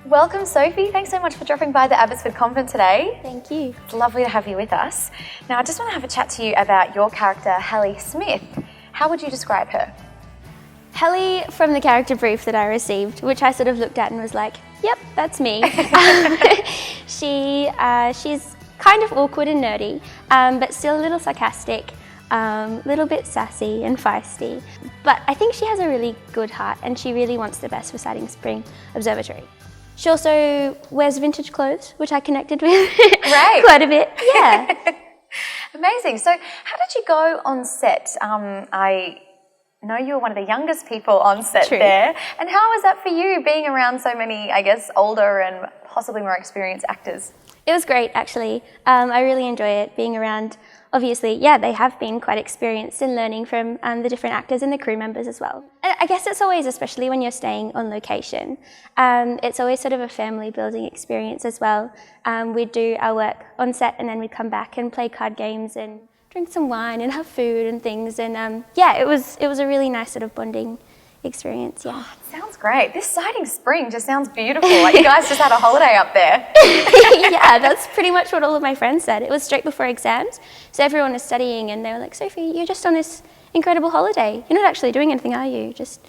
Welcome, Sophie. Thanks so much for dropping by the Abbotsford Convent today. Thank you. It's lovely to have you with us. Now, I just want to have a chat to you about your character, Hallie Smith. How would you describe her? Hallie, from the character brief that I received, which I sort of looked at and was like, yep, that's me. She's kind of awkward and nerdy, but still a little sarcastic, a little bit sassy and feisty. But I think she has a really good heart and she really wants the best for Siding Spring Observatory. She also wears vintage clothes, which I connected with quite a bit. Yeah. Amazing. So how did you go on set? I know you were one of the youngest people on set there. And how was that for you, being around so many, I guess, older and possibly more experienced actors? It was great, actually. I really enjoy it, being around. Obviously, yeah, they have been quite experienced in learning from the different actors and the crew members as well. And I guess it's always, especially when you're staying on location, it's always sort of a family building experience as well. We'd do our work on set and then we'd come back and play card games and drink some wine and have food and things. And yeah, it was a really nice sort of bonding experience, yeah. Oh, it sounds great. This Siding Spring just sounds beautiful. Like you guys just had a holiday up there. Yeah, that's pretty much what all of my friends said. It was straight before exams, so everyone was studying and they were like, Sophie, you're just on this incredible holiday. You're not actually doing anything, are you? Just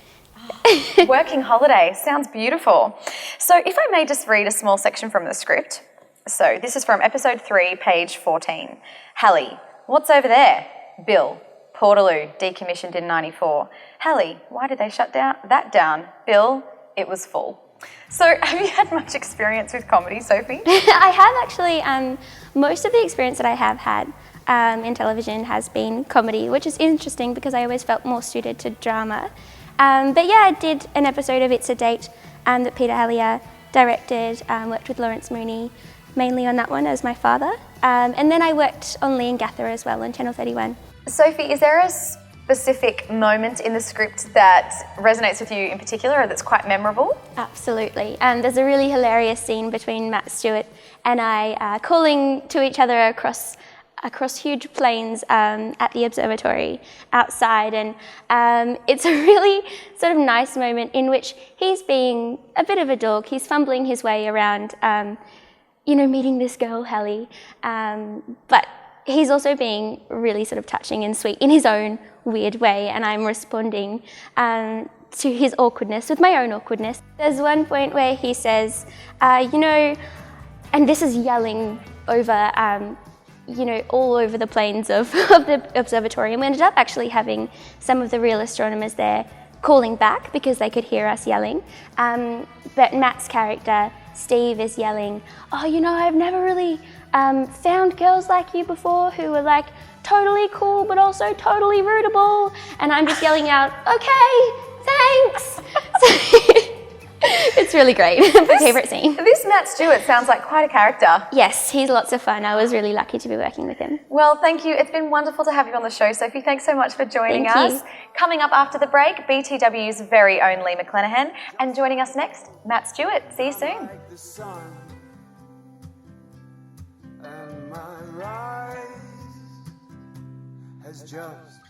working holiday. Sounds beautiful. So if I may just read a small section from the script. So this is from episode 3, page 14. Hallie, what's over there? Bill, Portaloo, decommissioned in 94. Hallie, why did they shut that down? Bill, it was full. So have you had much experience with comedy, Sophie? I have actually. Most of the experience that I have had in television has been comedy, which is interesting because I always felt more suited to drama. But yeah, I did an episode of It's a Date that Peter Hallier directed, worked with Lawrence Mooney, mainly on that one as my father. And then I worked on Lee and Gather as well on Channel 31. Sophie, is there a specific moment in the script that resonates with you in particular or that's quite memorable? Absolutely. There's a really hilarious scene between Matt Stewart and I calling to each other across huge plains at the observatory outside, and it's a really sort of nice moment in which he's being a bit of a dork. He's fumbling his way around, meeting this girl, Hallie, but he's also being really sort of touching and sweet in his own weird way, and I'm responding to his awkwardness with my own awkwardness. There's one point where he says, and this is yelling over, all over the plains of the observatory, and we ended up actually having some of the real astronomers there calling back because they could hear us yelling. But Matt's character, Steve, is yelling, I've never really found girls like you before who were like totally cool but also totally rootable, and I'm just yelling out, okay, thanks. It's really great. My favourite scene. This Matt Stewart sounds like quite a character. Yes, he's lots of fun. I was really lucky to be working with him. Well, thank you. It's been wonderful to have you on the show, Sophie. Thanks so much for joining us. Coming up after the break, BTW's very own Lee McClenahan, and joining us next, Matt Stewart. See you soon. And my rise has just